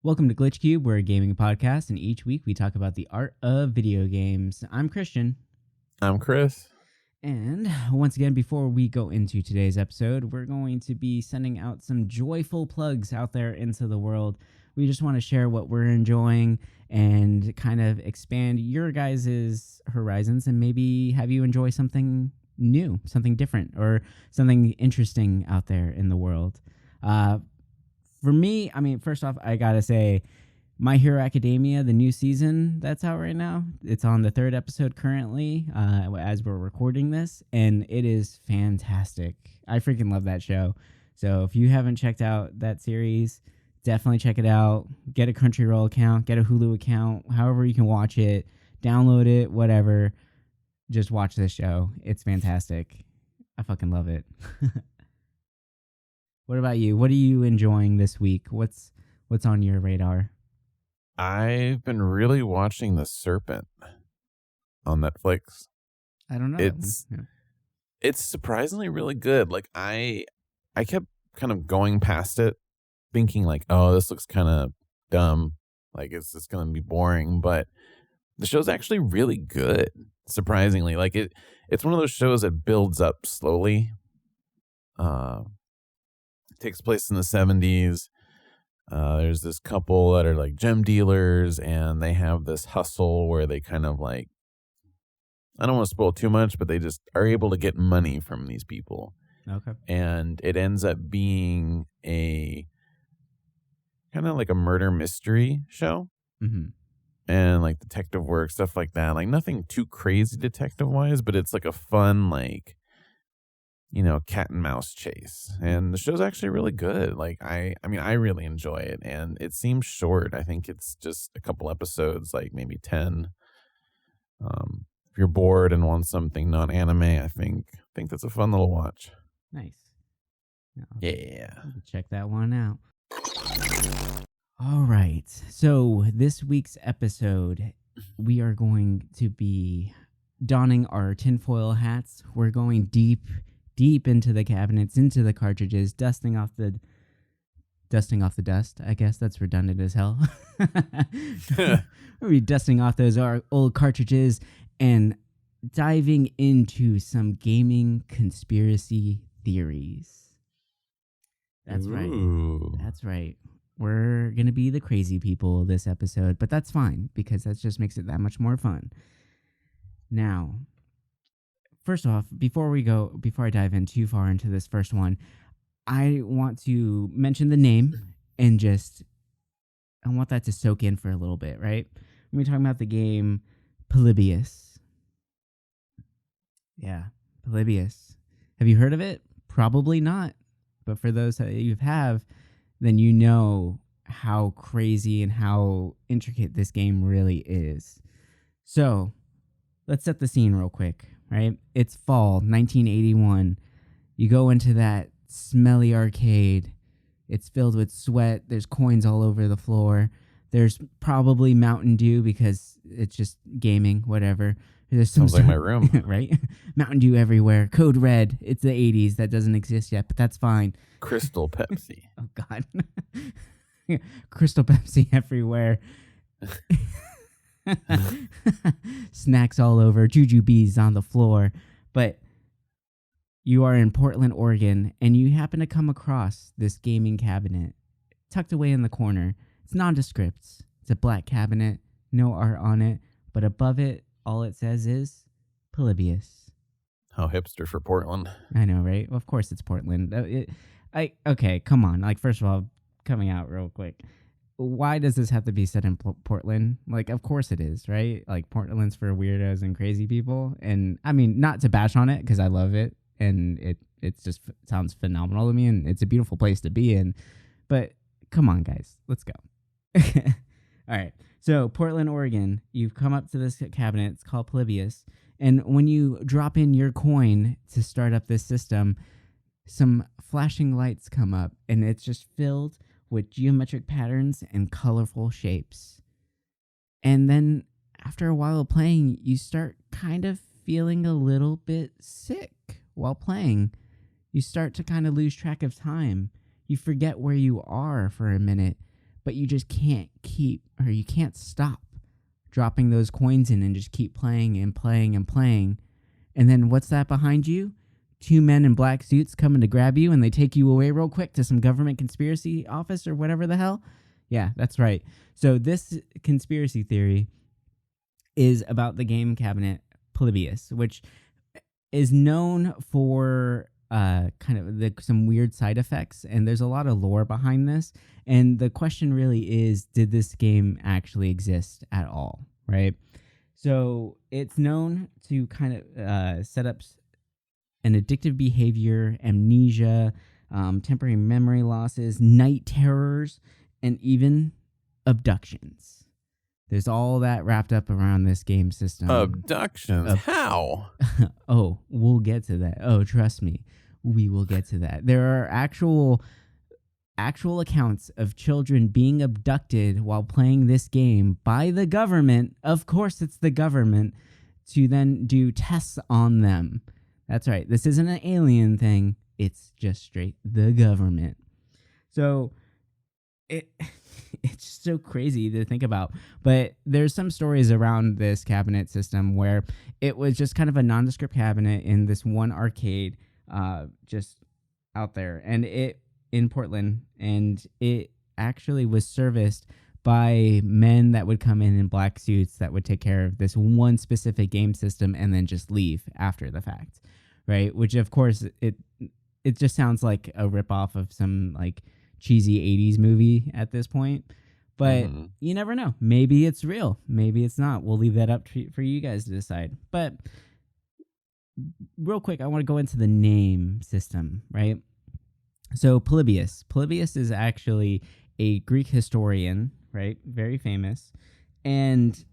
Welcome to Glitch Cube. We're a gaming podcast, and each week we talk about the art of video games. I'm Christian. I'm Chris. And once again, before we go into today's episode, we're going to be sending out some joyful plugs out there into the world. We just want to share what we're enjoying and kind of expand your guys' horizons and maybe have you enjoy something new, something different, or something interesting out there in the world. For me, first off, I gotta say, My Hero Academia, the new season that's out right now, it's on the third episode currently as we're recording this, and it is fantastic. I freaking love that show. So if you haven't checked out that series, definitely check it out. Get a Crunchyroll account, get a Hulu account, however you can watch it, download it, whatever. Just watch this show. It's fantastic. I fucking love it. What about you? What are you enjoying this week? What's on your radar? I've been really watching The Serpent on Netflix. I don't know. It's surprisingly really good. Like I kept kind of going past it, thinking like, oh, this looks kind of dumb. Like it's just gonna be boring. But the show's actually really good. Surprisingly, like it's one of those shows that builds up slowly. It takes place in the 70s. There's this couple that are like gem dealers, and they have this hustle where they kind of like, I don't want to spoil too much, but they just are able to get money from these people. Okay. And it ends up being a kind of like a murder mystery show. Mm-hmm. And like detective work, stuff like that. Like nothing too crazy detective wise, but it's like a fun, like, cat and mouse chase. And the show's actually really good. Like I really enjoy it, and it seems short. I think it's just a couple episodes, like maybe 10. If you're bored and want something non-anime, I think that's a fun little watch. Nice. Yeah. Check that one out. All right. So this week's episode, we are going to be donning our tinfoil hats. We're going deep into the cabinets, into the cartridges, dusting off the dust. I guess that's redundant as hell. We'll be dusting off those old cartridges and diving into some gaming conspiracy theories. That's right. That's right. We're going to be the crazy people this episode, but that's fine because that just makes it that much more fun. Now, first off, before I dive in too far into this first one, I want to mention the name and I want that to soak in for a little bit, right? We're talking about the game Polybius. Yeah, Polybius. Have you heard of it? Probably not. But for those that you have, then you know how crazy and how intricate this game really is. So, let's set the scene real quick. Right? It's fall 1981. You go into that smelly arcade. It's filled with sweat. There's coins all over the floor. There's probably Mountain Dew because it's just gaming, whatever. There's Sounds like my room. Right? Mountain Dew everywhere. Code Red. It's the 80s. That doesn't exist yet, but that's fine. Crystal Pepsi. Oh, God. Crystal Pepsi everywhere. Snacks all over, jujubes on the floor. But you are in Portland, Oregon, and you happen to come across this gaming cabinet tucked away in the corner. It's nondescript. It's a black cabinet, no art on it, but above it, all it says is Polybius. How hipster for Portland. I know, right? Well, of course it's Portland. Okay, come on. Like, first of all, coming out real quick. Why does this have to be set in Portland? Like, of course it is, right? Like, Portland's for weirdos and crazy people. And, I mean, not to bash on it, because I love it. And it just sounds phenomenal to me. And it's a beautiful place to be in. But, come on, guys. Let's go. All right. So, Portland, Oregon, you've come up to this cabinet. It's called Polybius. And when you drop in your coin to start up this system, some flashing lights come up. And it's just filled with geometric patterns and colorful shapes. And then after a while of playing, you start kind of feeling a little bit sick while playing. You start to kind of lose track of time. You forget where you are for a minute, but you just you can't stop dropping those coins in and just keep playing and playing and playing. And then what's that behind you? Two men in black suits coming to grab you, and they take you away real quick to some government conspiracy office or whatever the hell. Yeah, that's right. So this conspiracy theory is about the game cabinet Polybius, which is known for kind of some weird side effects, and there's a lot of lore behind this. And the question really is, did this game actually exist at all, right? So it's known to kind of set up an addictive behavior, amnesia, temporary memory losses, night terrors, and even abductions. There's all that wrapped up around this game system. Abductions? How? Oh, we'll get to that. Oh, trust me, we will get to that. There are actual accounts of children being abducted while playing this game by the government. Of course, it's the government, to then do tests on them. That's right. This isn't an alien thing. It's just straight the government. So it's so crazy to think about. But there's some stories around this cabinet system where it was just kind of a nondescript cabinet in this one arcade just out there, and it in Portland, and it actually was serviced by men that would come in black suits that would take care of this one specific game system and then just leave after the fact, right? Which, of course, it just sounds like a ripoff of some like cheesy 80s movie at this point. But you never know. Maybe it's real. Maybe it's not. We'll leave that up for you guys to decide. But real quick, I want to go into the name system, right? So Polybius. Polybius is actually a Greek historian, right? Very famous. And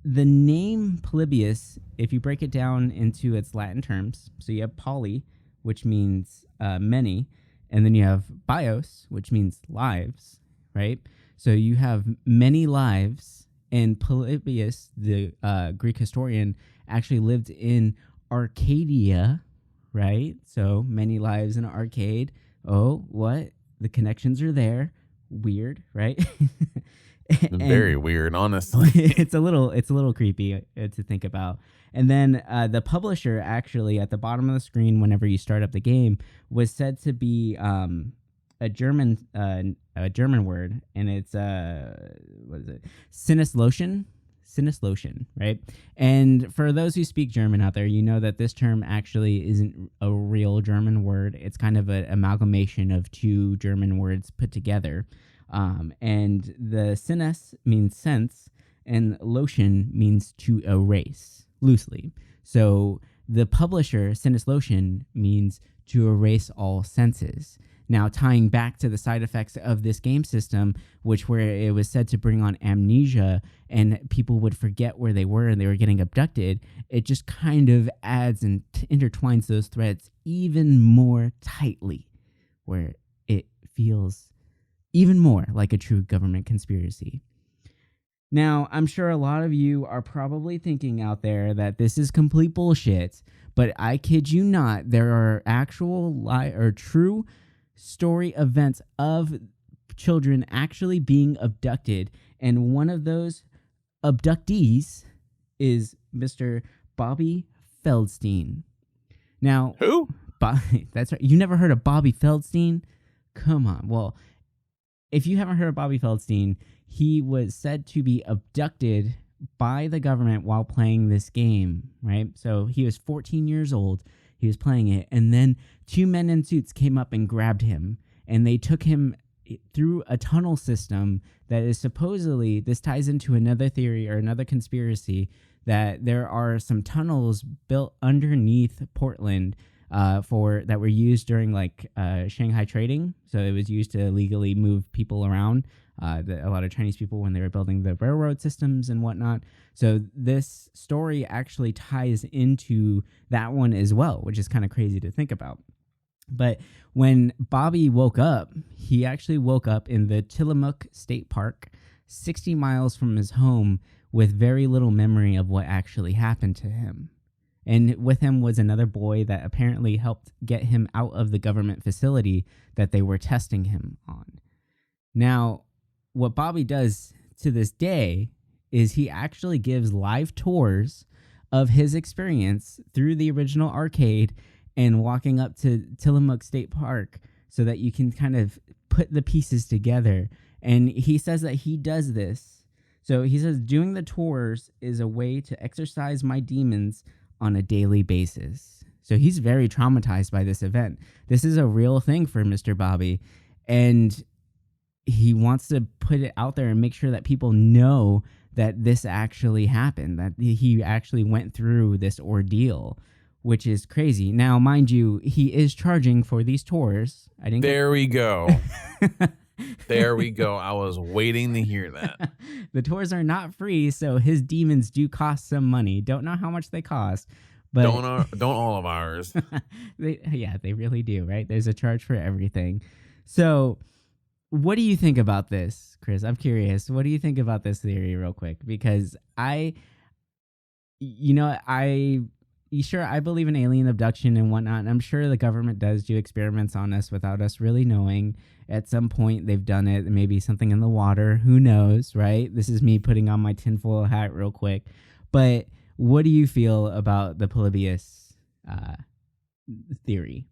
the name Polybius, if you break it down into its Latin terms, so you have poly, which means many, and then you have bios, which means lives, right? So you have many lives, and Polybius, the Greek historian, actually lived in Arcadia, right? So many lives in an arcade. Oh, what? The connections are there. Weird, right? Very weird, honestly. It's a little creepy to think about. And then the publisher, actually, at the bottom of the screen, whenever you start up the game, was said to be a German word, and it's what is it? Sinneslotion, right? And for those who speak German out there, you know that this term actually isn't a real German word. It's kind of an amalgamation of two German words put together. And the sinnes means sense, and lotion means to erase, loosely. So the publisher, Sinneslotion, means to erase all senses. Now, tying back to the side effects of this game system, where it was said to bring on amnesia and people would forget where they were and they were getting abducted, it just kind of adds and intertwines those threads even more tightly, where it feels even more like a true government conspiracy. Now, I'm sure a lot of you are probably thinking out there that this is complete bullshit, but I kid you not, there are actual true story events of children actually being abducted, and one of those abductees is Mr. Bobby Feldstein. Now, who? That's right. You never heard of Bobby Feldstein? Come on. Well, if you haven't heard of Bobby Feldstein, he was said to be abducted by the government while playing this game, right? So he was 14 years old. He was playing it, and then two men in suits came up and grabbed him, and they took him through a tunnel system that is supposedly, this ties into another theory or another conspiracy, that there are some tunnels built underneath Portland that were used during Shanghai trading. So it was used to illegally move people around. A lot of Chinese people when they were building the railroad systems and whatnot. So this story actually ties into that one as well, which is kind of crazy to think about. But when Bobby woke up, he actually woke up in the Tillamook State Park, 60 miles from his home, with very little memory of what actually happened to him. And with him was another boy that apparently helped get him out of the government facility that they were testing him on. Now, what Bobby does to this day is he actually gives live tours of his experience through the original arcade and walking up to Tillamook State Park so that you can kind of put the pieces together. And he says that he does this. So he says doing the tours is a way to exercise my demons on a daily basis. So he's very traumatized by this event. This is a real thing for Mr. Bobby. And he wants to put it out there and make sure that people know that this actually happened, that he actually went through this ordeal, which is crazy. Now, mind you, he is charging for these tours. There we go. There we go. I was waiting to hear that. The tours are not free, so his demons do cost some money. Don't know how much they cost, but don't all of ours. They really do, right? There's a charge for everything. So what do you think about this, Chris? I'm curious. What do you think about this theory real quick? Because I believe in alien abduction and whatnot. And I'm sure the government does do experiments on us without us really knowing. At some point, they've done it. Maybe something in the water. Who knows, right? This is me putting on my tinfoil hat real quick. But what do you feel about the Polybius theory?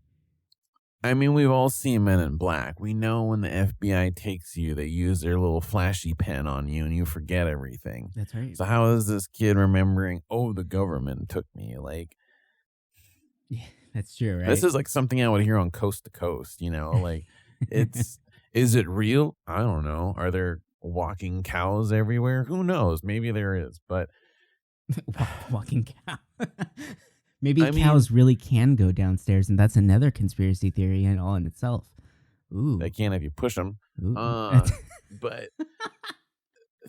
I mean, we've all seen Men in Black. We know when the FBI takes you, they use their little flashy pen on you and you forget everything. That's right. So how is this kid remembering, oh, the government took me? Like, yeah, that's true, right? This is like something I would hear on Coast to Coast, like is it real? I don't know. Are there walking cows everywhere? Who knows? Maybe there is, but walking cow. Maybe cows really can go downstairs, and that's another conspiracy theory in itself. Ooh, they can if you push them. But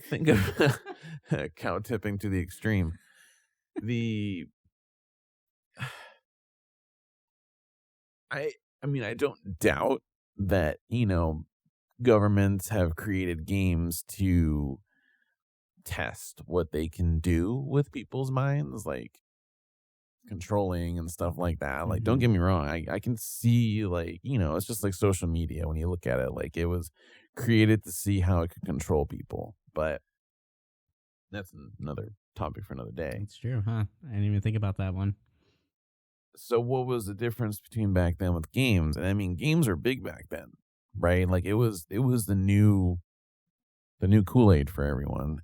think of cow tipping to the extreme. I don't doubt that governments have created games to test what they can do with people's minds, like controlling and stuff like that. Like, don't get me wrong, I can see, it's just like social media when you look at it. Like, it was created to see how it could control people, but that's another topic for another day. It's true, huh? I didn't even think about that one. So what was the difference between back then with games? And I mean, games were big back then, right? Like, it was the new Kool-Aid for everyone.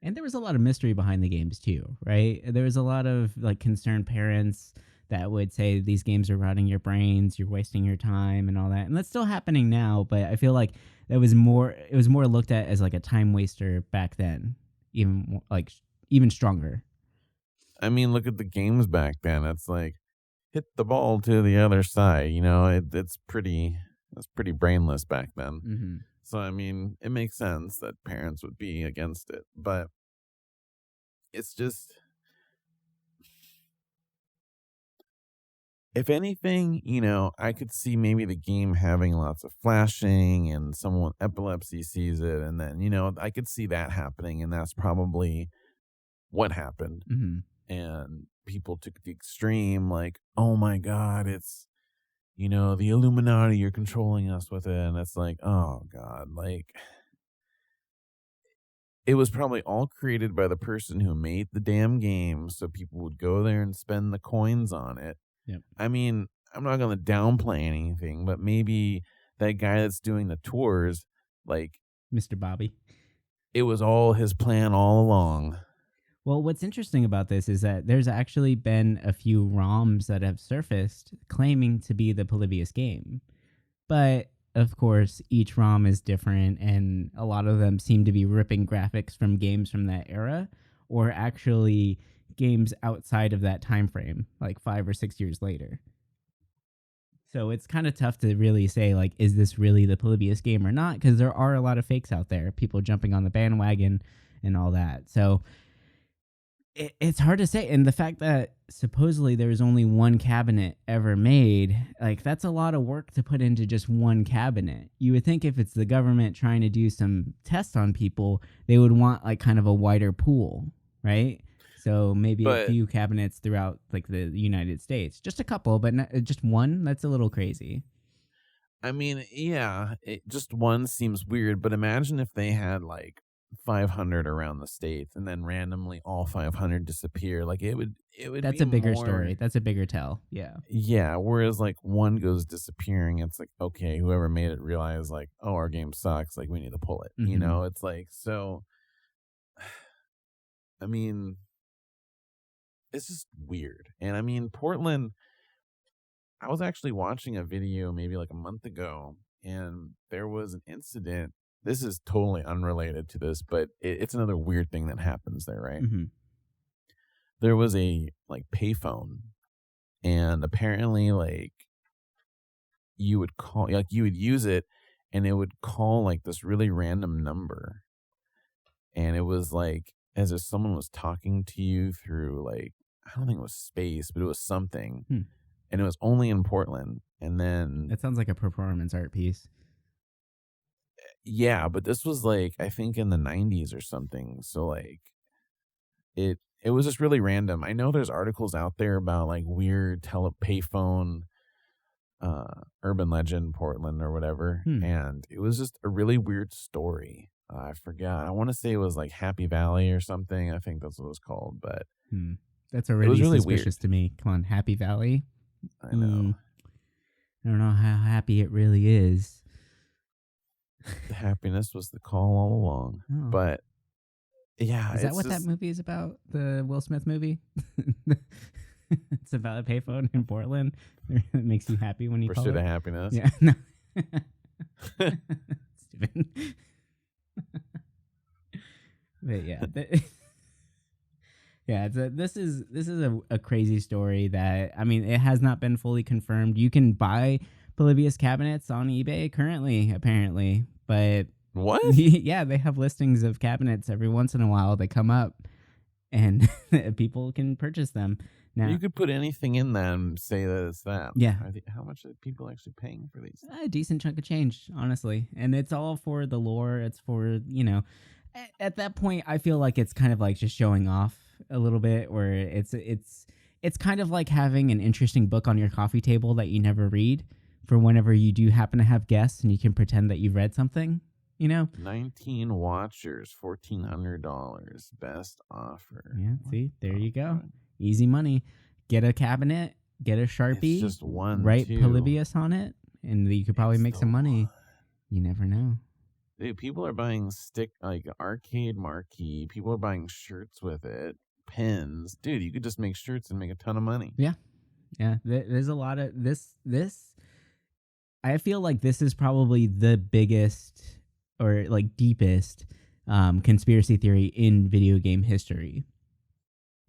And there was a lot of mystery behind the games too, right? There was a lot of concerned parents that would say these games are rotting your brains, you're wasting your time and all that. And that's still happening now, but I feel like it was more looked at as like a time waster back then, even stronger. I mean, look at the games back then. It's like, hit the ball to the other side. It's pretty brainless back then. Mm-hmm. So, I mean, it makes sense that parents would be against it. But it's just, if anything, I could see maybe the game having lots of flashing and someone epilepsy sees it. And then, I could see that happening. And that's probably what happened. Mm-hmm. And people took the extreme, like, oh my God, it's, the Illuminati, you're controlling us with it. And it's like, oh God, like, it was probably all created by the person who made the damn game. So people would go there and spend the coins on it. Yep. I mean, I'm not going to downplay anything, but maybe that guy that's doing the tours, like Mr. Bobby, it was all his plan all along. Well, what's interesting about this is that there's actually been a few ROMs that have surfaced claiming to be the Polybius game. But, of course, each ROM is different, and a lot of them seem to be ripping graphics from games from that era, or actually games outside of that time frame, like 5 or 6 years later. So it's kind of tough to really say, like, is this really the Polybius game or not? Because there are a lot of fakes out there, people jumping on the bandwagon and all that. So it's hard to say. And the fact that supposedly there was only one cabinet ever made, like, that's a lot of work to put into just one cabinet. You would think if it's the government trying to do some tests on people, they would want like kind of a wider pool, right? So maybe a few cabinets throughout like the United States, just a couple, but not, just one. That's a little crazy. I mean, yeah, just one seems weird, but imagine if they had like 500 around the states and then randomly all 500 disappear. Like it would That's be a bigger story. more. That's a bigger tell. Yeah. Yeah, whereas like one goes disappearing, it's like, okay, whoever made it realize like, oh, our game sucks, like we need to pull it. Hmm. It's like, so I mean, it's just weird. And I mean, Portland, I was actually watching a video maybe like a month ago, and there was an incident. This is totally unrelated to this, but it's another weird thing that happens there, right? Hmm. There was a like payphone, and apparently, like, you would call, like, you would use it, and it would call like this really random number, and it was like as if someone was talking to you through, like, I don't think it was space, but it was something, Hmm. and it was only in Portland. And then That sounds like a performance art piece. yeah, but this was like I think in the 90s or something. So like it was just really random. I know there's articles out there about like weird payphone urban legend Portland or whatever, Hmm. and it was just a really weird story. I forgot. I want to say it was like Happy Valley or something. I think that's what it was called, but Hmm. That's it was already really weird. suspicious to me. Come on, Happy Valley. I know. I don't know how happy it really is. The happiness was the call all along. Oh. But yeah, Is that it's what that just movie is about? The Will Smith movie? It's about a payphone in Portland. It makes you happy when you call Pursuit it. of Happiness. Yeah. No. Stupid. But yeah. Yeah, this is a crazy story that, I mean, it has not been fully confirmed. You can buy Polybius cabinets on eBay currently, apparently, but What? yeah, they have listings of cabinets every once in a while that come up, and people can purchase them now. You could put anything in that and say that it's that. Yeah. How much are people actually paying for these? A decent chunk of change, honestly, and it's all for the lore. It's for, at that point, I feel like it's kind of like just showing off a little bit, where it's kind of like having an interesting book on your coffee table that you never read, for whenever you do happen to have guests and you can pretend that you've read something. 19 watchers, $1,400. Best offer. Yeah, see, there you go. Right. Easy money. Get a cabinet, get a Sharpie, It's just one, write too. Polybius on it, and you could probably It's make the some money. one. You never know. Dude, people are buying arcade marquee. People are buying shirts with it, pins. Dude, you could just make shirts and make a ton of money. Yeah. Yeah, there's a lot of this. I feel like this is probably the biggest or like deepest conspiracy theory in video game history.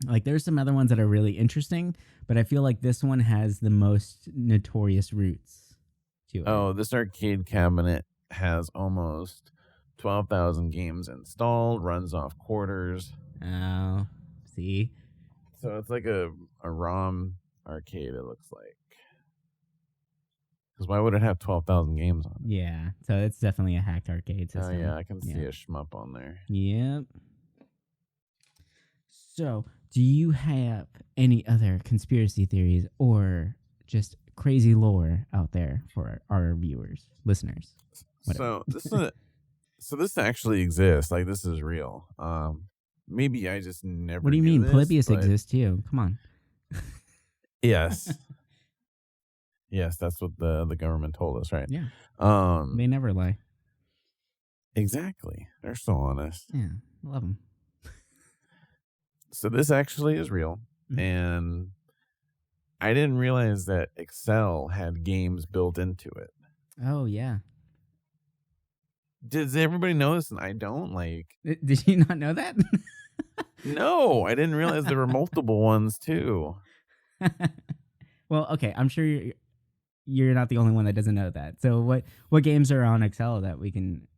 Like, there's some other ones that are really interesting, but I feel like this one has the most notorious roots to it. Oh, this arcade cabinet has almost 12,000 games installed, runs off quarters. Oh, see? So it's like a ROM arcade, it looks like. Because why would it have 12,000 games on it? Yeah, so it's definitely a hacked arcade Oh, system. yeah, I can see a shmup on there. Yep. So, do you have any other conspiracy theories or just crazy lore out there for our viewers, listeners? Whatever. So this actually exists. Like, this is real. Maybe I just never. What do you knew mean? this, Polybius but exists too. Come on. Yes. Yes, that's what the government told us, right? Yeah. Um, They never lie. Exactly. They're so honest. Yeah, love them. So this actually is real, and I didn't realize that Excel had games built into it. Oh yeah. Does everybody know this? And I don't Did you not know that? No, I didn't realize there were multiple ones too. Well, okay. I'm sure you're not the only one that doesn't know that. So what games are on Excel that we can?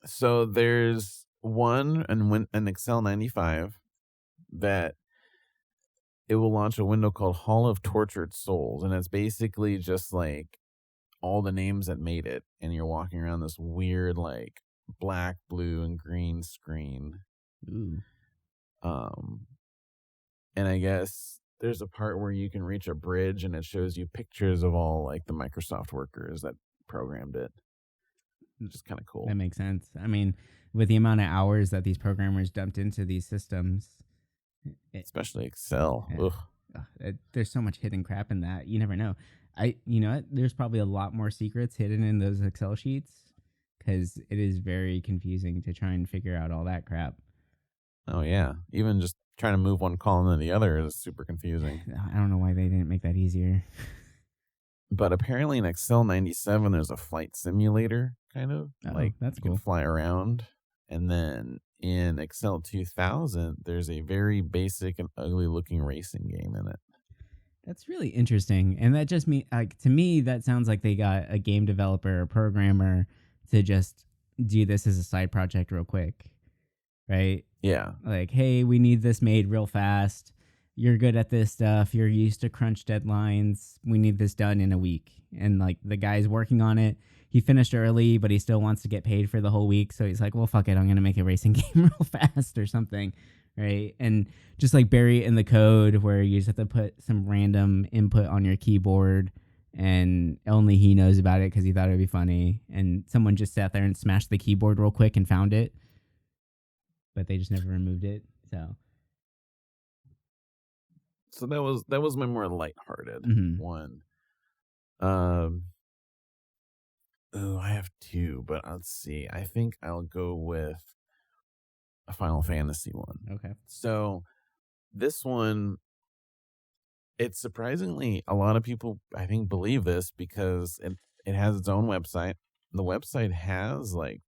So there's one an Excel 95 that it will launch a window called Hall of Tortured Souls, and it's basically just like all the names that made it, and you're walking around this weird like black, blue, and green screen. Ooh. And I guess there's a part where you can reach a bridge, and it shows you pictures of all like the Microsoft workers that programmed it. Just kind of cool. That makes sense. I mean, with the amount of hours that these programmers dumped into these systems, especially Excel. Yeah. There's so much hidden crap in that. You never know. You know what? There's probably a lot more secrets hidden in those Excel sheets because it is very confusing to try and figure out all that crap. Oh, yeah. Even just trying to move one column to the other is super confusing. I don't know why they didn't make that easier. But apparently in Excel 97, there's a flight simulator, kind of. That's you cool. can fly around. And then in Excel 2000, there's a very basic and ugly looking racing game in it. That's really interesting. And that just to me, that sounds like they got a game developer or programmer to just do this as a side project real quick. Right? Yeah. Like, hey, we need this made real fast. You're good at this stuff. You're used to crunch deadlines. We need this done in a week. And like the guy's working on it. He finished early, but he still wants to get paid for the whole week. So he's like, well, fuck it. I'm going to make a racing game real fast or something. Right. And just like bury it in the code where you just have to put some random input on your keyboard and only he knows about it because he thought it would be funny. And someone just sat there and smashed the keyboard real quick and found it. But they just never removed it. So that was my more lighthearted one. I have two, but let's see. I think I'll go with a Final Fantasy one. Okay. So this one, it's surprisingly a lot of people I think believe this because it has its own website. The website has like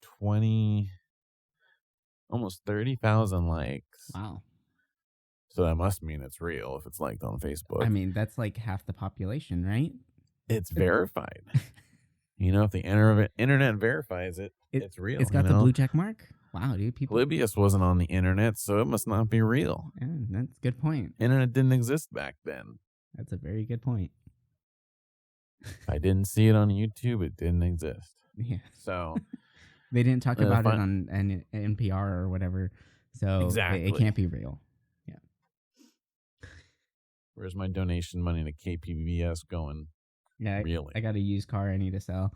almost 30,000 likes. Wow. So that must mean it's real if it's liked on Facebook. I mean, that's like half the population, right? It's verified. If the internet verifies it, it's real. It's got the blue check mark? Wow, dude. Polybius wasn't on the internet, so it must not be real. Yeah, that's a good point. Internet didn't exist back then. That's a very good point. If I didn't see it on YouTube, it didn't exist. Yeah. So they didn't talk about it on NPR or whatever. So exactly. It can't be real. Yeah. Where's my donation money to KPBS going? Yeah, really. I got a used car I need to sell.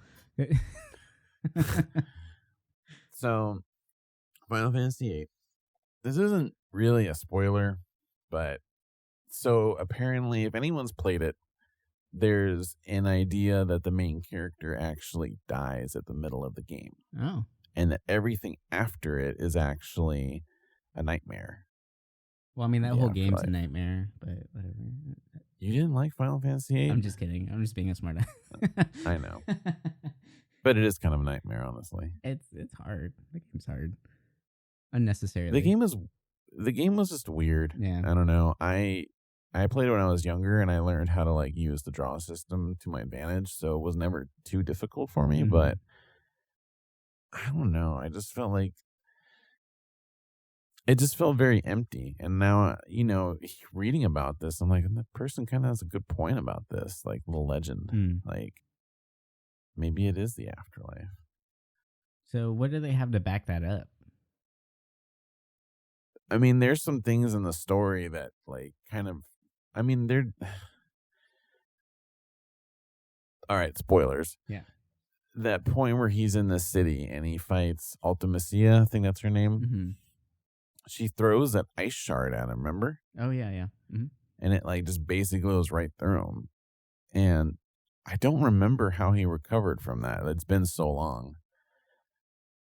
So, Final Fantasy VIII. This isn't really a spoiler, but so apparently, if anyone's played it, there's an idea that the main character actually dies at the middle of the game. Oh. And that everything after it is actually a nightmare. Well, I mean, that whole game's a nightmare, but whatever. You didn't like Final Fantasy VIII? I'm just kidding. I'm just being a smart ass. I know. But it is kind of a nightmare, honestly. It's hard. The game's hard. Unnecessarily. The game was just weird. Yeah. I don't know. I played it when I was younger, and I learned how to like use the draw system to my advantage, so it was never too difficult for me. But I don't know. I just felt like it just felt very empty. And now, reading about this, I'm like, the person kind of has a good point about this, like the legend. Like, maybe it is the afterlife. So what do they have to back that up? I mean, there's some things in the story that, like, kind of, I mean, they're... All right, spoilers. Yeah. That point where he's in the city and he fights Ultimacia, I think that's her name. Mm-hmm. She throws that ice shard at him, remember? Oh, yeah, yeah. Mm-hmm. And it, like, just basically goes right through him. And I don't remember how he recovered from that. It's been so long.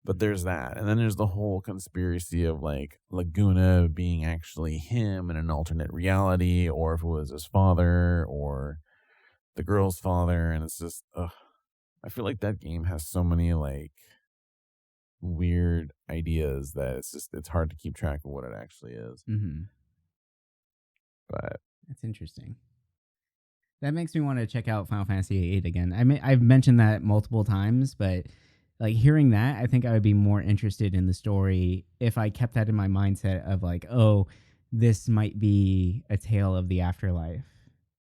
But there's that. And then there's the whole conspiracy of, like, Laguna being actually him in an alternate reality, or if it was his father, or the girl's father. And it's just, I feel like that game has so many, like, weird ideas that it's hard to keep track of what it actually is. Mm-hmm. But that's interesting. That makes me want to check out Final Fantasy VIII again. I've mentioned that multiple times, but like hearing that, I think I would be more interested in the story if I kept that in my mindset of like, oh, this might be a tale of the afterlife,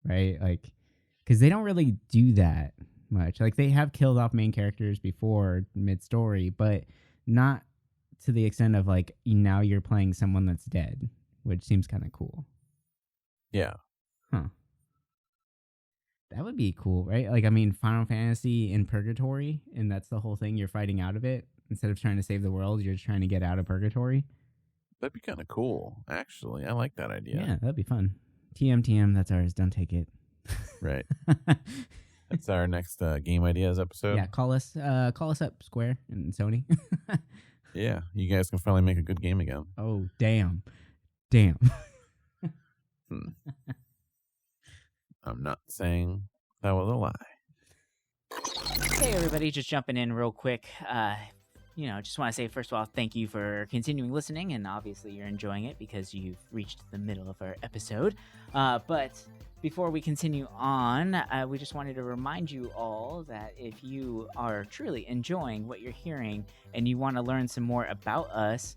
right? Like, because they don't really do that much. Like they have killed off main characters before mid-story, but not to the extent of like now you're playing someone that's dead, which seems kind of cool. Yeah. Huh. That would be cool, right? Like, I mean, Final Fantasy in purgatory, and that's the whole thing. You're fighting out of it. Instead of trying to save the world, you're trying to get out of purgatory. That'd be kind of cool, actually. I like that idea. Yeah, that'd be fun. TM, that's ours. Don't take it. Right. That's our next game ideas episode. Yeah, call us up, Square and Sony. Yeah, you guys can finally make a good game again. Oh, damn. I'm not saying that was a lie. Hey everybody, just jumping in real quick. Just want to say, first of all, thank you for continuing listening, and obviously you're enjoying it because you've reached the middle of our episode. But before we continue on, we just wanted to remind you all that if you are truly enjoying what you're hearing and you want to learn some more about us,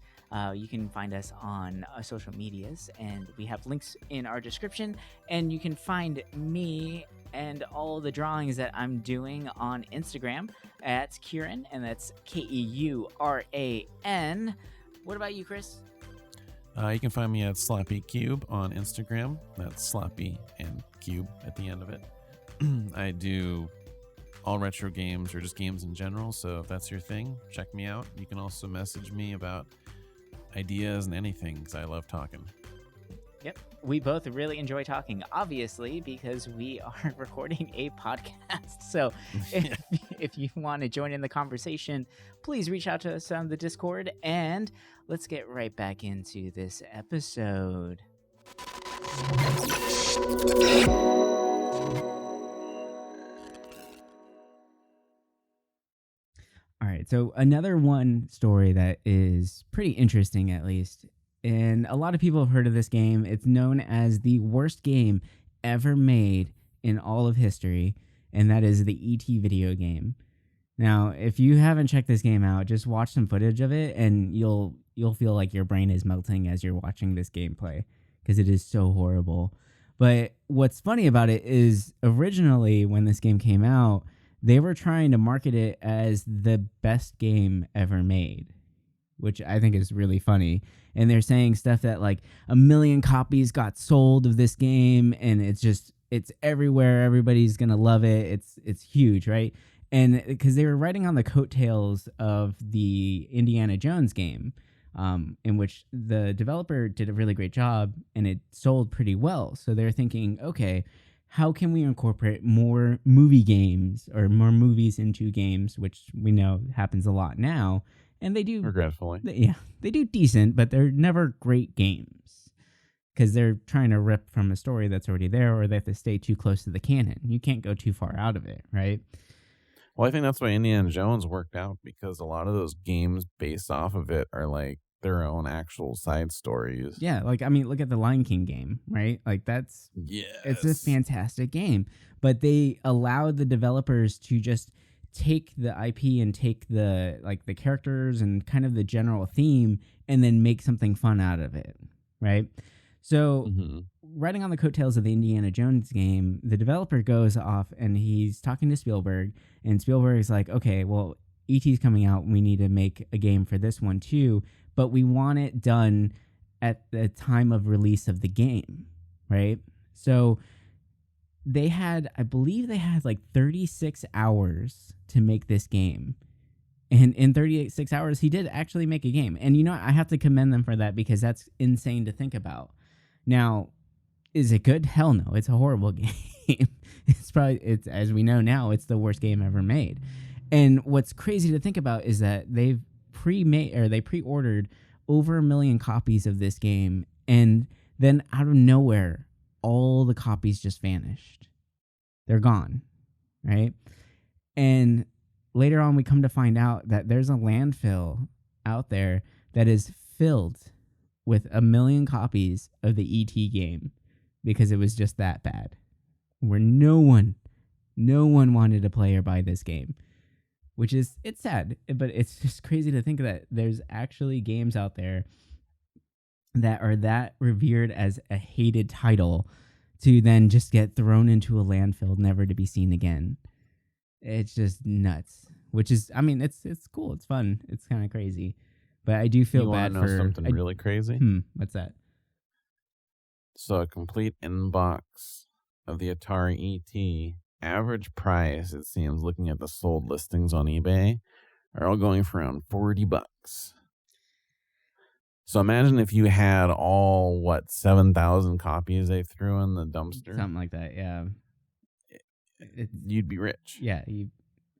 you can find us on social medias, and we have links in our description, and you can find me and all the drawings that I'm doing on Instagram at Kieran, and that's Keuran. What about you, Chris? You can find me at Sloppy Cube on Instagram. That's Sloppy and Cube at the end of it. I do all retro games or just games in general, so if that's your thing, check me out. You can also message me about ideas and anything, because I love talking. Yep, we both really enjoy talking, obviously, because we are recording a podcast. So if you want to join in the conversation, please reach out to us on the Discord, and let's get right back into this episode. All right, so another one story that is pretty interesting, at least, and a lot of people have heard of this game. It's known as the worst game ever made in all of history, and that is the E.T. video game. Now, if you haven't checked this game out, just watch some footage of it, and you'll feel like your brain is melting as you're watching this gameplay, because it is so horrible. But what's funny about it is, originally, when this game came out, they were trying to market it as the best game ever made, which I think is really funny. And they're saying stuff that like 1 million copies got sold of this game, and it's everywhere. Everybody's gonna love it. It's huge, right? And because they were riding on the coattails of the Indiana Jones game, in which the developer did a really great job, and it sold pretty well. So they're thinking, okay, how can we incorporate more movie games or more movies into games, which we know happens a lot now. And they do, regretfully. They do decent, but they're never great games because they're trying to rip from a story that's already there, or they have to stay too close to the canon. You can't go too far out of it, right? Well, I think that's why Indiana Jones worked out, because a lot of those games based off of it are like their own actual side stories. Yeah, like, I mean, look at the Lion King game, right? Like, it's a fantastic game, but they allowed the developers to just take the IP and take the characters and kind of the general theme and then make something fun out of it, right? So riding on the coattails of the Indiana Jones game, the developer goes off and he's talking to Spielberg, and Spielberg's like, okay, well, E.T.'s coming out. We need to make a game for this one too, but we want it done at the time of release of the game, right? So I believe they had like 36 hours to make this game. And in 36 hours, he did actually make a game. And I have to commend them for that, because that's insane to think about. Now, is it good? Hell no. It's a horrible game. It's as we know now, it's the worst game ever made. And what's crazy to think about is that they pre-ordered over 1 million copies of this game, and then out of nowhere, all the copies just vanished. They're gone, right? And later on, we come to find out that there's a landfill out there that is filled with 1 million copies of the E.T. game, because it was just that bad, where no one wanted to play or buy this game, it's sad, but it's just crazy to think that there's actually games out there that are that revered as a hated title to then just get thrown into a landfill, never to be seen again. It's just nuts, which is, I mean, it's cool. It's fun. It's kind of crazy, but I do feel bad for something really crazy. What's that? So a complete inbox of the Atari ET average price, it seems, looking at the sold listings on eBay, are all going for around $40. So imagine if you had all 7,000 copies they threw in the dumpster. Something like that, yeah. You'd be rich. Yeah.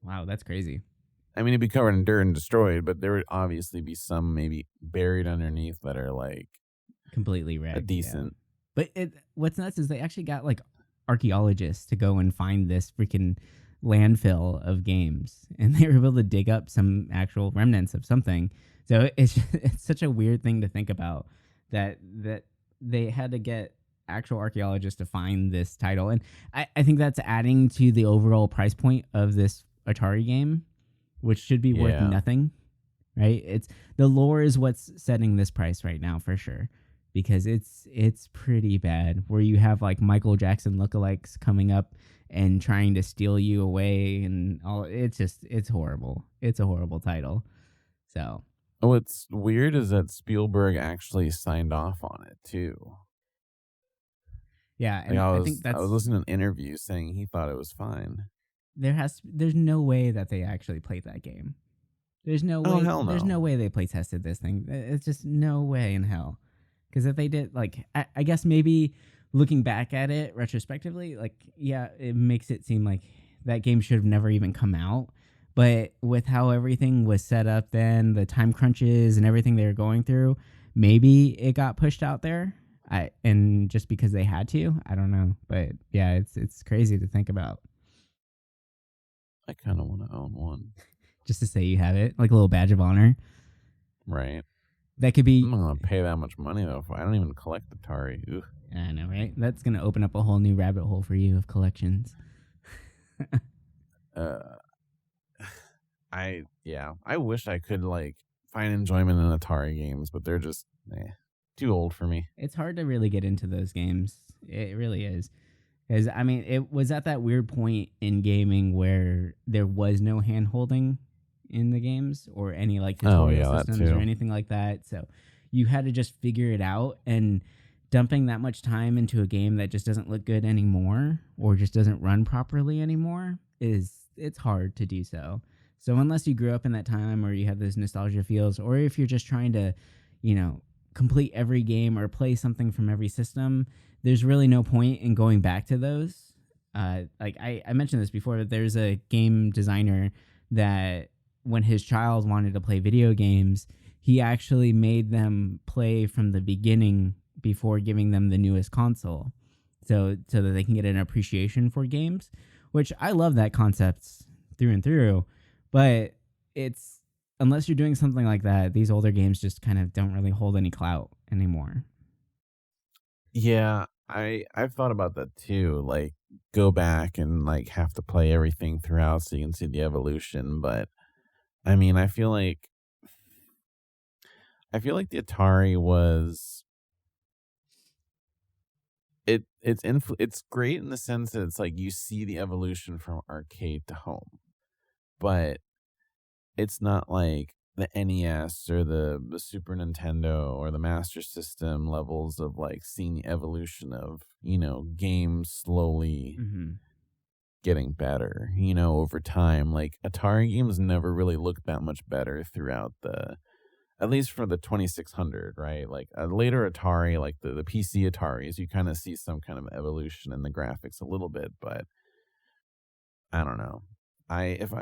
Wow, that's crazy. I mean, it'd be covered in dirt and destroyed, but there would obviously be some maybe buried underneath that are like completely wrecked. A decent. Yeah. But what's nuts is they actually got like archaeologists to go and find this freaking landfill of games, and they were able to dig up some actual remnants of something. So it's such a weird thing to think about that they had to get actual archaeologists to find this title. And I think that's adding to the overall price point of this Atari game, which should be worth nothing, right? It's the lore is what's setting this price right now for sure, because it's pretty bad, where you have like Michael Jackson lookalikes coming up and trying to steal you away and all. It's horrible. It's a horrible title. So what's weird is that Spielberg actually signed off on it too. Yeah, and I think that's. I was listening to an interview saying he thought it was fine. There's no way that they actually played that game. There's no way. Oh, hell no. There's no way they play tested this thing. It's just no way in hell. Because if they did, like, I guess maybe looking back at it retrospectively, like, yeah, it makes it seem like that game should have never even come out. But with how everything was set up then, the time crunches and everything they were going through, maybe it got pushed out there. And just because they had to, I don't know. But yeah, it's crazy to think about. I kind of want to own one. Just to say you have it, like a little badge of honor. Right. That could be. I'm not going to pay that much money, though. If I don't even collect Atari. Ugh. I know, right? That's going to open up a whole new rabbit hole for you of collections. I wish I could, like, find enjoyment in Atari games, but they're just too old for me. It's hard to really get into those games. It really is. Because, I mean, it was at that weird point in gaming where there was no hand-holding in the games or any, like, tutorial systems or anything like that. So you had to just figure it out. And dumping that much time into a game that just doesn't look good anymore or just doesn't run properly anymore it's hard to do so. So unless you grew up in that time or you have those nostalgia feels, or if you're just trying to, complete every game or play something from every system, there's really no point in going back to those. Like I mentioned this before, that there's a game designer that when his child wanted to play video games, he actually made them play from the beginning before giving them the newest console, so that they can get an appreciation for games, which I love that concept through and through. But it's, unless you're doing something like that, these older games just kind of don't really hold any clout anymore. Yeah, I've thought about that too. Like, go back and like have to play everything throughout so you can see the evolution. But I mean, I feel like the Atari was it's great in the sense that it's like you see the evolution from arcade to home, but it's not like the NES or the Super Nintendo or the Master System levels of like seeing the evolution of, games slowly getting better, over time. Like Atari games never really looked that much better throughout at least for the 2600, right? Like a later Atari, like the PC Ataris, you kind of see some kind of evolution in the graphics a little bit, but I don't know. If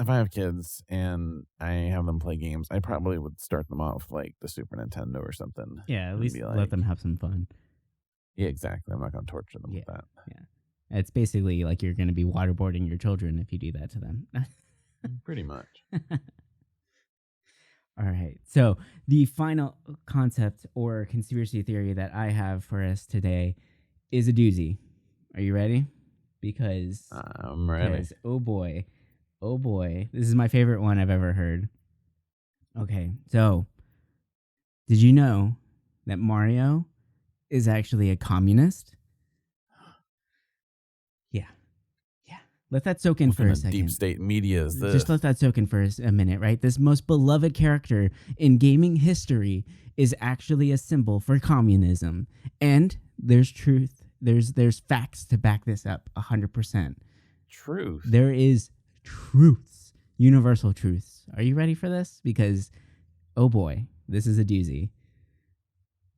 I have kids and I have them play games, I probably would start them off like the Super Nintendo or something. Yeah, at least let them have some fun. Yeah, exactly. I'm not going to torture them with that. Yeah. It's basically like you're going to be waterboarding your children if you do that to them. Pretty much. All right. So the final concept or conspiracy theory that I have for us today is a doozy. Are you ready? Because I'm ready. Because, oh boy, this is my favorite one I've ever heard. Okay, so did you know that Mario is actually a communist? Yeah. Let that soak in for a second. Deep state media is this? Just let that soak in for a minute, right? This most beloved character in gaming history is actually a symbol for communism. And there's truth There's facts to back this up 100%. Truth. There is truths, universal truths. Are you ready for this? Because, oh boy, this is a doozy.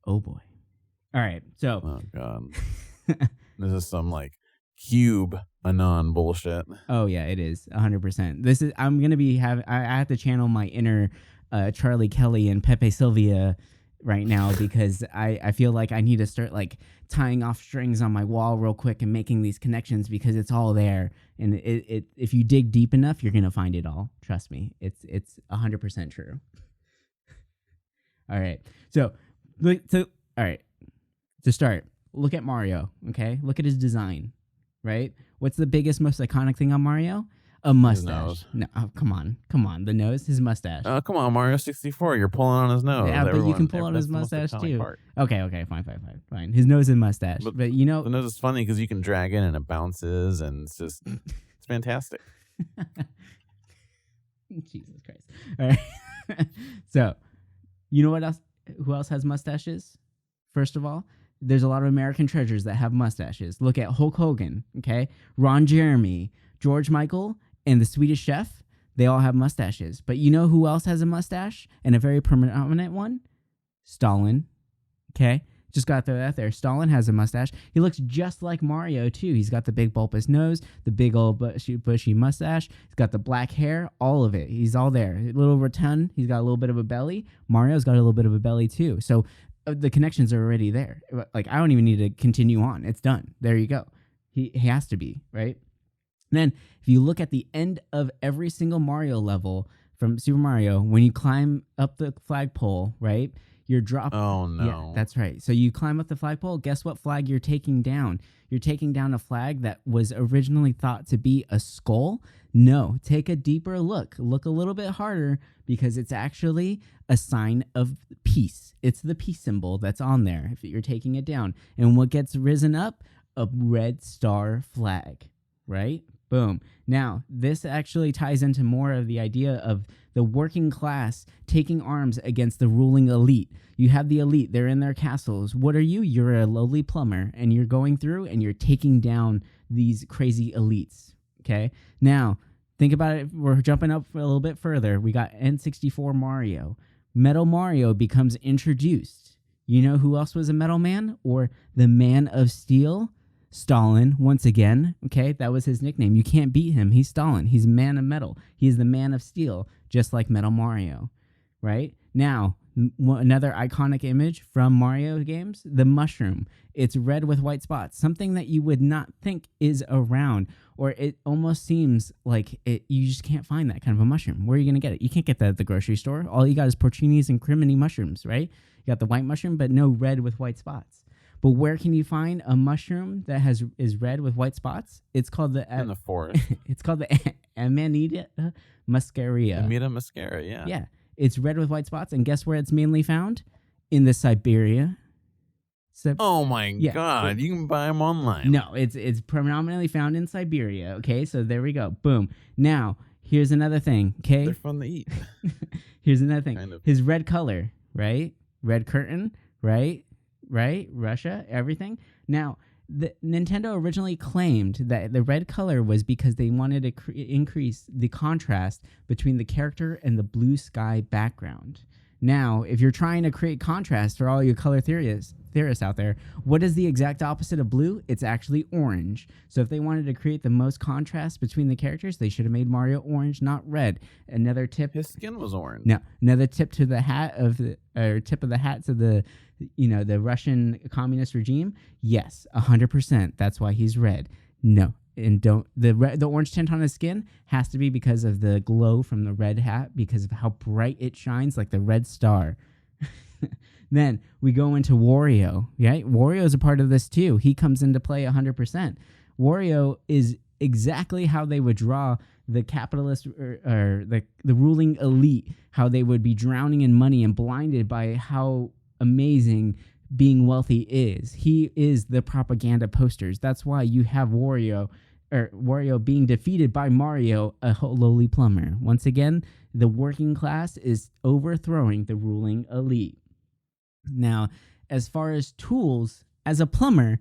Oh boy. All right, so. Oh God. This is some like cube anon bullshit. Oh yeah, it is 100%. This is. I'm gonna be I have to channel my inner Charlie Kelly and Pepe Sylvia right now because I feel like I need to start like tying off strings on my wall real quick and making these connections because it's all there. And it if you dig deep enough, you're gonna find it all. Trust me, it's 100% true. All right, so all right, to start, look at Mario. Okay, look at his design. Right, what's the biggest, most iconic thing on Mario? A mustache. No, oh, come on. The nose, his mustache. Oh, come on, Mario 64. You're pulling on his nose. Yeah, but you can pull on his mustache too. Part. Okay, fine. His nose and mustache. But you know, the nose is funny because you can drag it and it bounces, and it's just it's fantastic. Jesus Christ! All right. So, you know what else? Who else has mustaches? First of all, there's a lot of American treasures that have mustaches. Look at Hulk Hogan. Okay, Ron Jeremy, George Michael, and the Swedish Chef. They all have mustaches. But you know who else has a mustache and a very prominent one? Stalin. Okay, just got to throw that there. Stalin has a mustache. He looks just like Mario too. He's got the big bulbous nose, the big old bushy mustache. He's got the black hair, all of it. He's all there. A little rotund. He's got a little bit of a belly. Mario's got a little bit of a belly too. So the connections are already there. Like, I don't even need to continue on. It's done. There you go. He has to be, right? And then if you look at the end of every single Mario level from Super Mario, when you climb up the flagpole, right? You're dropping. Oh, no. Yeah, that's right. So you climb up the flagpole. Guess what flag you're taking down? You're taking down a flag that was originally thought to be a skull. No, take a deeper look. Look a little bit harder because it's actually a sign of peace. It's the peace symbol that's on there if you're taking it down. And what gets risen up? A red star flag, right? Boom. Now, this actually ties into more of the idea of the working class taking arms against the ruling elite. You have the elite, they're in their castles. What are you? You're a lowly plumber, and you're going through and you're taking down these crazy elites. Okay? Now, think about it. We're jumping up a little bit further. We got N64 Mario. Metal Mario becomes introduced. You know who else was a metal man? Or the Man of Steel? Stalin, once again, okay? That was his nickname. You can't beat him. He's Stalin. He's Man of Metal. He's the Man of Steel, just like Metal Mario, right? Now, another iconic image from Mario games, the mushroom. It's red with white spots, something that you would not think is around, or it almost seems like you just can't find that kind of a mushroom. Where are you going to get it? You can't get that at the grocery store. All you got is porcinis and crimini mushrooms, right? You got the white mushroom, but no red with white spots. But where can you find a mushroom that is red with white spots? It's called in the forest. It's called the Amanita muscaria. Amanita muscaria, yeah. Yeah, it's red with white spots, and guess where it's mainly found? In the Siberia. Oh my God! You can buy them online. No, it's predominantly found in Siberia. Okay, so there we go. Boom. Now here's another thing. Okay, they're fun to eat. Here's another thing. Kind of. His red color, right? Red curtain, right? Right? Russia, everything. Now, Nintendo originally claimed that the red color was because they wanted to increase the contrast between the character and the blue sky background. Now, if you're trying to create contrast for all your color theorists out there, what is the exact opposite of blue? It's actually orange. So if they wanted to create the most contrast between the characters, they should have made Mario orange, not red. Another tip. His skin was orange. No, another tip to the hat tip of the hat to the Russian communist regime. Yes, 100%. That's why he's red. No. And the orange tint on his skin has to be because of the glow from the red hat, because of how bright it shines like the red star. Then we go into Wario, right? Wario is a part of this too. He comes into play 100%. Wario is exactly how they would draw the capitalist or the ruling elite, how they would be drowning in money and blinded by how amazing being wealthy is. He is the propaganda posters. That's why you have Wario being defeated by Mario, a lowly plumber. Once again, the working class is overthrowing the ruling elite. Now, as far as tools, as a plumber,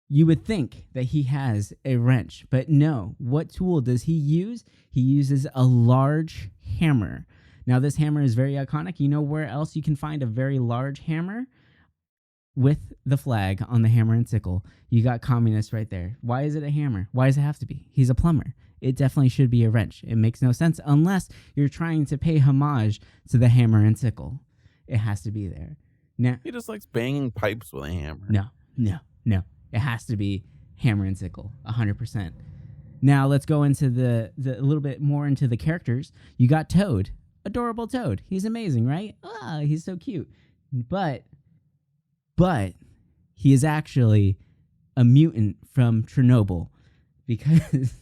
You would think that he has a wrench, but no. What tool does he use? He uses a large hammer. Now, this hammer is very iconic. You know where else you can find a very large hammer? With the flag on the hammer and sickle. You got communist right there. Why is it a hammer? Why does it have to be? He's a plumber. It definitely should be a wrench. It makes no sense unless you're trying to pay homage to the hammer and sickle. It has to be there. Now, He just likes banging pipes with a hammer. No. It has to be hammer and sickle, 100%. Now let's go into the a little bit more into the characters. You got Toad, adorable Toad. He's amazing, right? He's so cute. But he is actually a mutant from Chernobyl, because if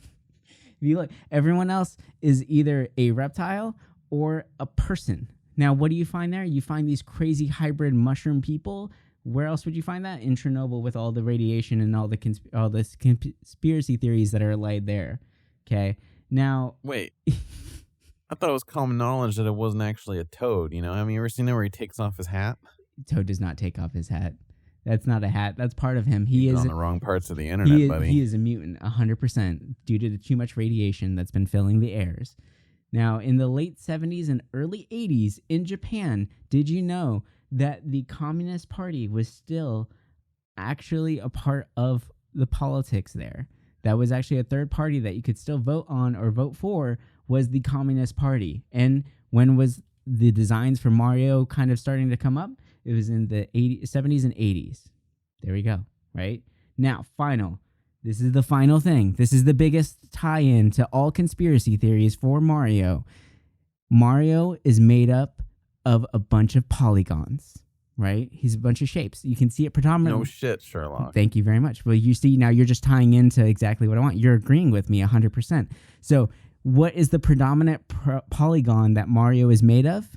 you look, everyone else is either a reptile or a person. Now, what do you find there? You find these crazy hybrid mushroom people. Where else would you find that? In Chernobyl, with all the radiation and all the conspiracy theories that are laid there. Okay. Now, Wait. I thought it was common knowledge that it wasn't actually a toad. You know, have you ever seen it where he takes off his hat? Toad does not take off his hat. That's not a hat. That's part of him. He You're is on the wrong parts of the internet, buddy. He is a mutant, 100%, due to too much radiation that's been filling the airs. Now, in the late 70s and early 80s in Japan, did you know that the Communist Party was still actually a part of the politics there? That was actually a third party that you could still vote on or vote for, was the Communist Party. And when was the designs for Mario kind of starting to come up? It was in the 70s and 80s. There we go, right? Now, this is the final thing. This is the biggest tie-in to all conspiracy theories for Mario. Mario is made up of a bunch of polygons, right? He's a bunch of shapes. You can see it predominantly. No shit, Sherlock. Thank you very much. Well, you see, now you're just tying into exactly what I want. You're agreeing with me 100%. So what is the predominant polygon that Mario is made of?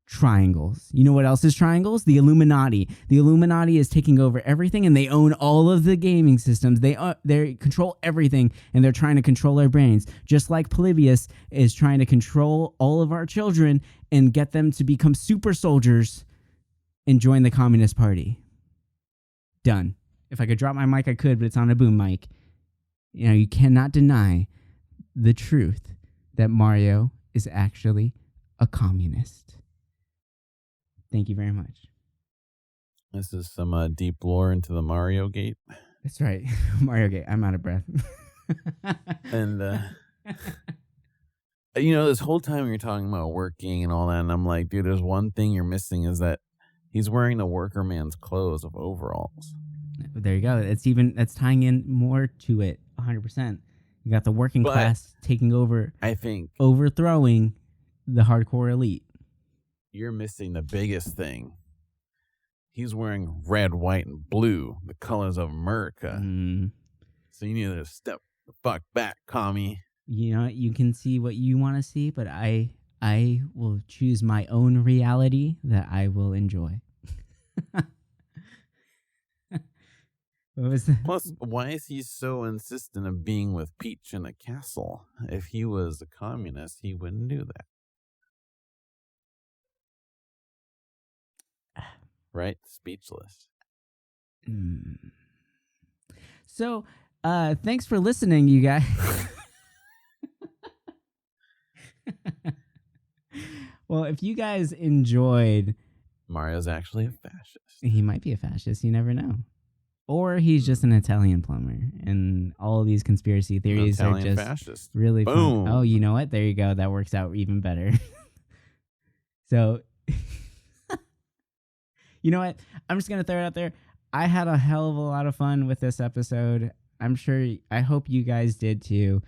Triangles. You know what else is triangles? The Illuminati. The Illuminati is taking over everything, and they own all of the gaming systems. They control everything, and they're trying to control our brains. Just like Polybius is trying to control all of our children and get them to become super soldiers and join the Communist Party. Done. If I could drop my mic, I could, but it's on a boom mic. You know, you cannot deny the truth that Mario is actually a communist. Thank you very much. This is some deep lore into the Mario Gate. That's right. Mario Gate. I'm out of breath. And, you know, this whole time you're talking about working and all that, and I'm like, dude, there's one thing you're missing, is that he's wearing the worker man's clothes of overalls. There you go. That's tying in more to it, 100%. You got the working class taking over, I think, overthrowing the hardcore elite. You're missing the biggest thing. He's wearing red, white, and blue, the colors of America. So you need to step the fuck back, commie. You know, you can see what you want to see, but I will choose my own reality that I will enjoy. What was that? Plus, why is he so insistent of being with Peach in a castle? If he was a communist, he wouldn't do that. Right? Speechless. So, thanks for listening, you guys. Well, if you guys enjoyed... Mario's actually a fascist. He might be a fascist, you never know. Or he's just an Italian plumber, and all of these conspiracy theories are just fascist. Really Boom. fun. Oh, you know what? There you go. That works out even better. So... You know what? I'm just going to throw it out there. I had a hell of a lot of fun with this episode. I hope you guys did too.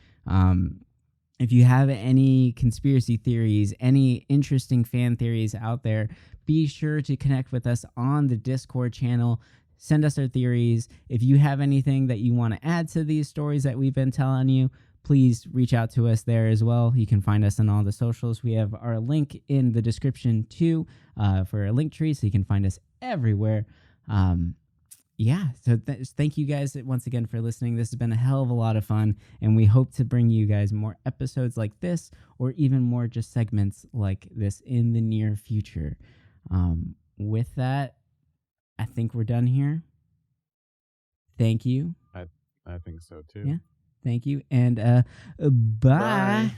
If you have any conspiracy theories, any interesting fan theories out there, be sure to connect with us on the Discord channel. Send us our theories. If you have anything that you want to add to these stories that we've been telling you, please reach out to us there as well. You can find us on all the socials. We have our link in the description too, for a link tree, so you can find us everywhere. So thank you guys once again for listening. This has been a hell of a lot of fun, and we hope to bring you guys more episodes like this, or even more just segments like this in the near future. With that, I think we're done here. thank you. I think so too. Yeah. Thank you. And bye. Bye.